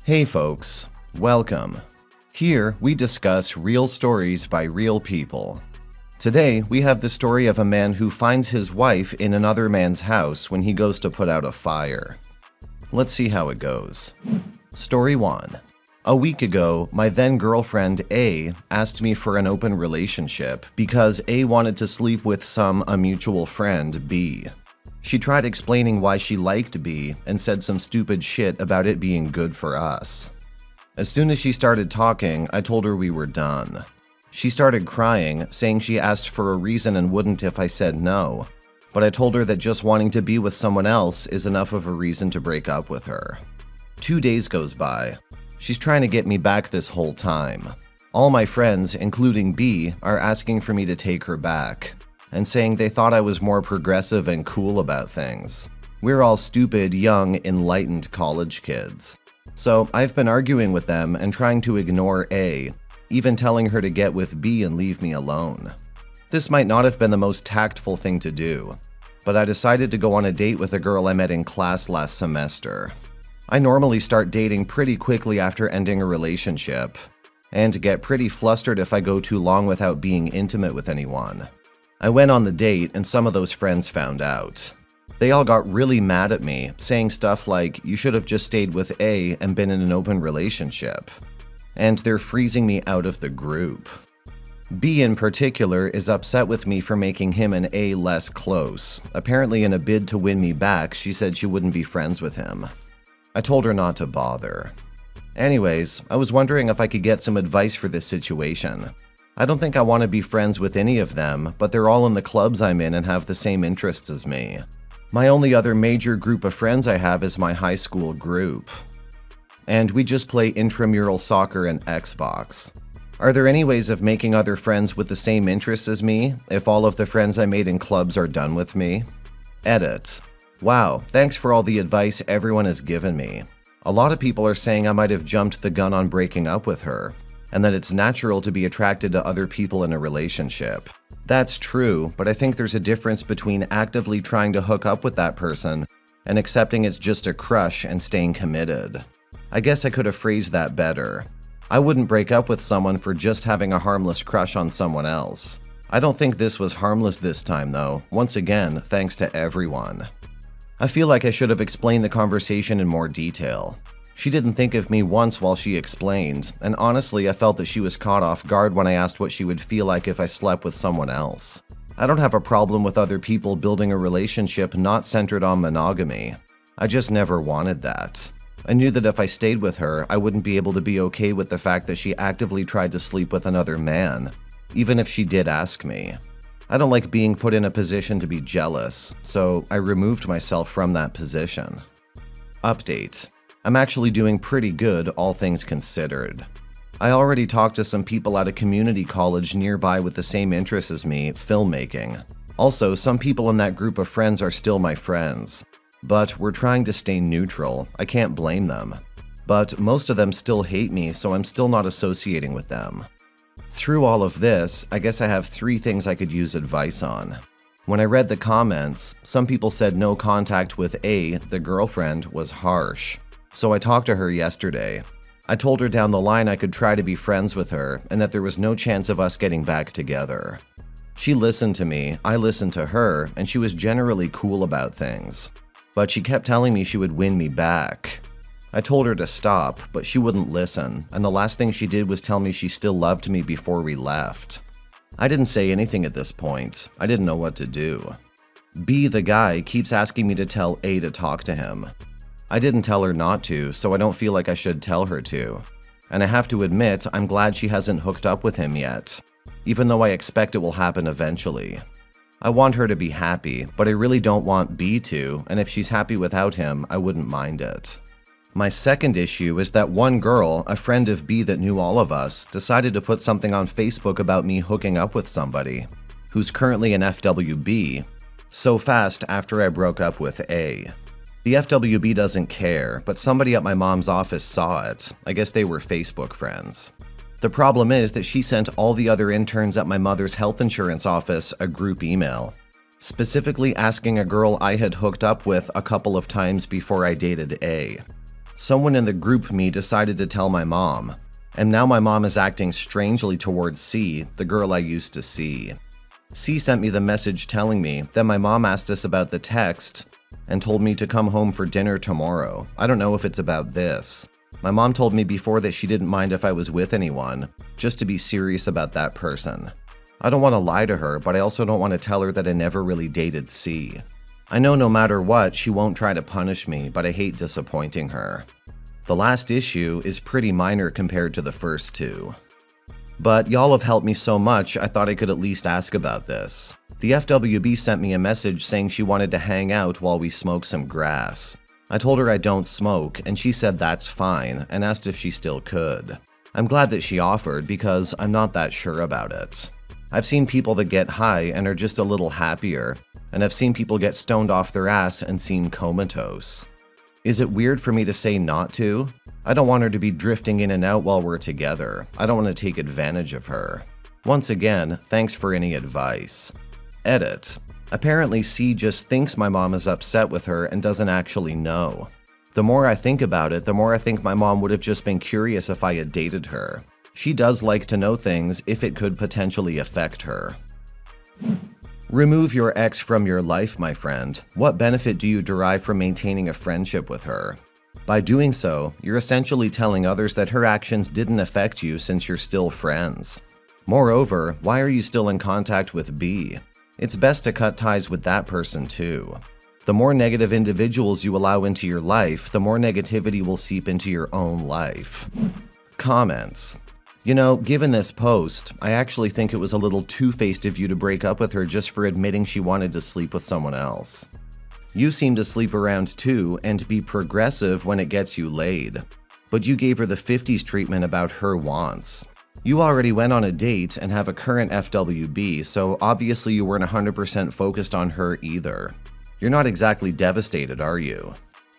Hey folks, welcome. Here we discuss real stories by real people. Today we have the story of a man who finds his wife in another man's house when he goes to put out a fire. Let's see how it goes. Story 1. A week ago, my then girlfriend A asked me for an open relationship because A wanted to sleep with a mutual friend, B. She tried explaining why she liked B and said some stupid shit about it being good for us. As soon as she started talking, I told her we were done. She started crying, saying she asked for a reason and wouldn't if I said no, but I told her that just wanting to be with someone else is enough of a reason to break up with her. 2 days goes by. She's trying to get me back this whole time. All my friends, including B, are asking for me to take her back, and saying they thought I was more progressive and cool about things. We're all stupid, young, enlightened college kids. So I've been arguing with them and trying to ignore A, even telling her to get with B and leave me alone. This might not have been the most tactful thing to do, but I decided to go on a date with a girl I met in class last semester. I normally start dating pretty quickly after ending a relationship, and get pretty flustered if I go too long without being intimate with anyone. I went on the date and some of those friends found out. They all got really mad at me, saying stuff like, "You should have just stayed with A and been in an open relationship." And they're freezing me out of the group. B in particular is upset with me for making him and A less close. Apparently in a bid to win me back, she said she wouldn't be friends with him. I told her not to bother. Anyways, I was wondering if I could get some advice for this situation. I don't think I want to be friends with any of them, but they're all in the clubs I'm in and have the same interests as me. My only other major group of friends I have is my high school group. And we just play intramural soccer and Xbox. Are there any ways of making other friends with the same interests as me if all of the friends I made in clubs are done with me? Edit. Wow, thanks for all the advice everyone has given me. A lot of people are saying I might have jumped the gun on breaking up with her, and that it's natural to be attracted to other people in a relationship. That's true, but I think there's a difference between actively trying to hook up with that person and accepting it's just a crush and staying committed. I guess I could have phrased that better. I wouldn't break up with someone for just having a harmless crush on someone else. I don't think this was harmless this time though. Once again, thanks to everyone. I feel like I should have explained the conversation in more detail. She didn't think of me once while she explained, and honestly I felt that she was caught off guard when I asked what she would feel like if I slept with someone else. I don't have a problem with other people building a relationship not centered on monogamy. I just never wanted that. I knew that if I stayed with her, I wouldn't be able to be okay with the fact that she actively tried to sleep with another man, even if she did ask me. I don't like being put in a position to be jealous, so I removed myself from that position. Update. I'm actually doing pretty good, all things considered. I already talked to some people at a community college nearby with the same interests as me, filmmaking. Also, some people in that group of friends are still my friends. But we're trying to stay neutral. I can't blame them. But most of them still hate me, so I'm still not associating with them. Through all of this, I guess I have 3 things I could use advice on. When I read the comments, some people said no contact with A, the girlfriend, was harsh. So I talked to her yesterday. I told her down the line I could try to be friends with her and that there was no chance of us getting back together. She listened to me, I listened to her, and she was generally cool about things. But she kept telling me she would win me back. I told her to stop, but she wouldn't listen, and the last thing she did was tell me she still loved me before we left. I didn't say anything at this point. I didn't know what to do. B, the guy, keeps asking me to tell A to talk to him. I didn't tell her not to, so I don't feel like I should tell her to. And I have to admit, I'm glad she hasn't hooked up with him yet, even though I expect it will happen eventually. I want her to be happy, but I really don't want B to, and if she's happy without him, I wouldn't mind it. My second issue is that one girl, a friend of B that knew all of us, decided to put something on Facebook about me hooking up with somebody, who's currently an FWB, so fast after I broke up with A. The FWB doesn't care, but somebody at my mom's office saw it. I guess they were Facebook friends. The problem is that she sent all the other interns at my mother's health insurance office a group email, specifically asking a girl I had hooked up with a couple of times before I dated A. Someone in the group me decided to tell my mom, and now my mom is acting strangely towards C, the girl I used to see. C sent me the message telling me that my mom asked us about the text and told me to come home for dinner tomorrow. I don't know if it's about this. My mom told me before that she didn't mind if I was with anyone, just to be serious about that person. I don't want to lie to her, but I also don't want to tell her that I never really dated C. I know no matter what, she won't try to punish me, but I hate disappointing her. The last issue is pretty minor compared to the first two. But y'all have helped me so much, I thought I could at least ask about this. The FWB sent me a message saying she wanted to hang out while we smoke some grass. I told her I don't smoke, and she said that's fine, and asked if she still could. I'm glad that she offered because I'm not that sure about it. I've seen people that get high and are just a little happier, and I've seen people get stoned off their ass and seem comatose. Is it weird for me to say not to? I don't want her to be drifting in and out while we're together. I don't want to take advantage of her. Once again, thanks for any advice. Edit. Apparently C just thinks my mom is upset with her and doesn't actually know. The more I think about it, the more I think my mom would have just been curious if I had dated her. She does like to know things if it could potentially affect her. Remove your ex from your life, my friend. What benefit do you derive from maintaining a friendship with her? By doing so, you're essentially telling others that her actions didn't affect you since you're still friends. Moreover, why are you still in contact with B? It's best to cut ties with that person too. The more negative individuals you allow into your life, the more negativity will seep into your own life. Comments. You know, given this post, I actually think it was a little two-faced of you to break up with her just for admitting she wanted to sleep with someone else. You seem to sleep around too and be progressive when it gets you laid. But you gave her the 50s treatment about her wants. You already went on a date and have a current FWB, so obviously you weren't 100% focused on her either. You're not exactly devastated, are you?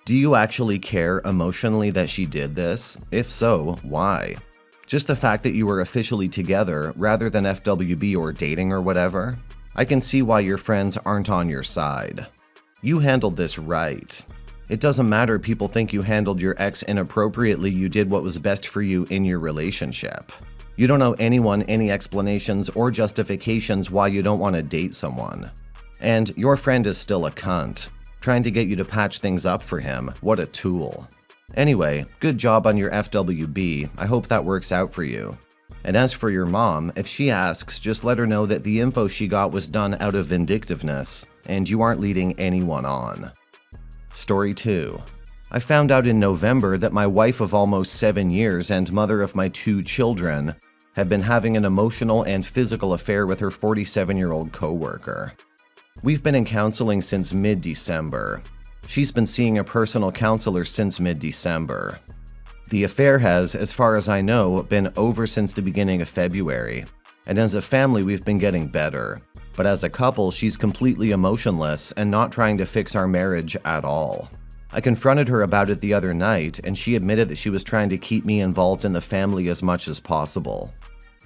Do you actually care emotionally that she did this? If so, why? Just the fact that you were officially together rather than FWB or dating or whatever? I can see why your friends aren't on your side. You handled this right. It doesn't matter people think you handled your ex inappropriately, you did what was best for you in your relationship. You don't owe anyone any explanations or justifications why you don't want to date someone. And your friend is still a cunt, trying to get you to patch things up for him. What a tool. Anyway, good job on your FWB. I hope that works out for you. And as for your mom, if she asks, just let her know that the info she got was done out of vindictiveness, and you aren't leading anyone on. Story 2. I found out in November that my wife of almost 7 years and mother of my 2 children had been having an emotional and physical affair with her 47-year-old coworker. We've been in counseling since mid-December. She's been seeing a personal counselor since mid-December. The affair has, as far as I know, been over since the beginning of February, and as a family we've been getting better. But as a couple, she's completely emotionless and not trying to fix our marriage at all. I confronted her about it the other night, and she admitted that she was trying to keep me involved in the family as much as possible.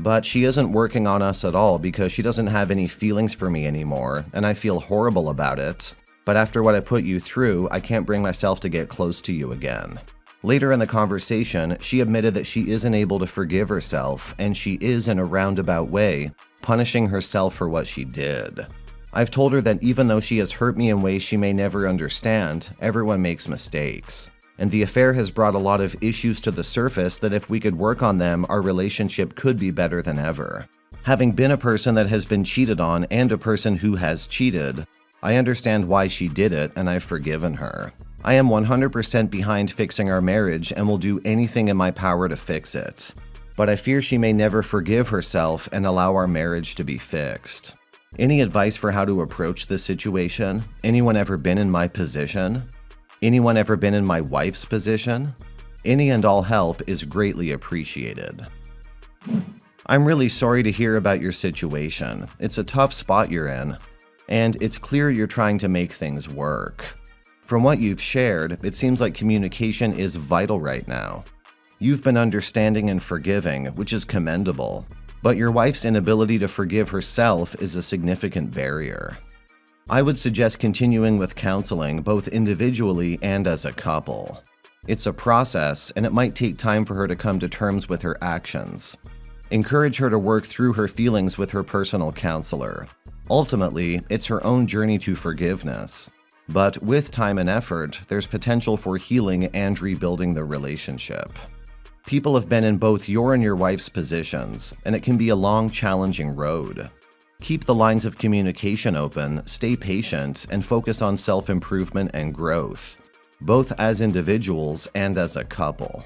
But she isn't working on us at all because she doesn't have any feelings for me anymore, and I feel horrible about it. But after what I put you through, I can't bring myself to get close to you again. Later in the conversation, she admitted that she isn't able to forgive herself, and she is, in a roundabout way, punishing herself for what she did. I've told her that even though she has hurt me in ways she may never understand, everyone makes mistakes. And the affair has brought a lot of issues to the surface that if we could work on them, our relationship could be better than ever. Having been a person that has been cheated on and a person who has cheated, I understand why she did it, and I've forgiven her. I am 100% behind fixing our marriage and will do anything in my power to fix it. But I fear she may never forgive herself and allow our marriage to be fixed. Any advice for how to approach this situation? Anyone ever been in my position? Anyone ever been in my wife's position? Any and all help is greatly appreciated. I'm really sorry to hear about your situation. It's a tough spot you're in. And it's clear you're trying to make things work. From what you've shared, it seems like communication is vital right now. You've been understanding and forgiving, which is commendable, but your wife's inability to forgive herself is a significant barrier. I would suggest continuing with counseling both individually and as a couple. It's a process, and it might take time for her to come to terms with her actions. Encourage her to work through her feelings with her personal counselor. Ultimately, it's her own journey to forgiveness. But with time and effort, there's potential for healing and rebuilding the relationship. People have been in both your and your wife's positions, and it can be a long, challenging road. Keep the lines of communication open, stay patient, and focus on self-improvement and growth, both as individuals and as a couple.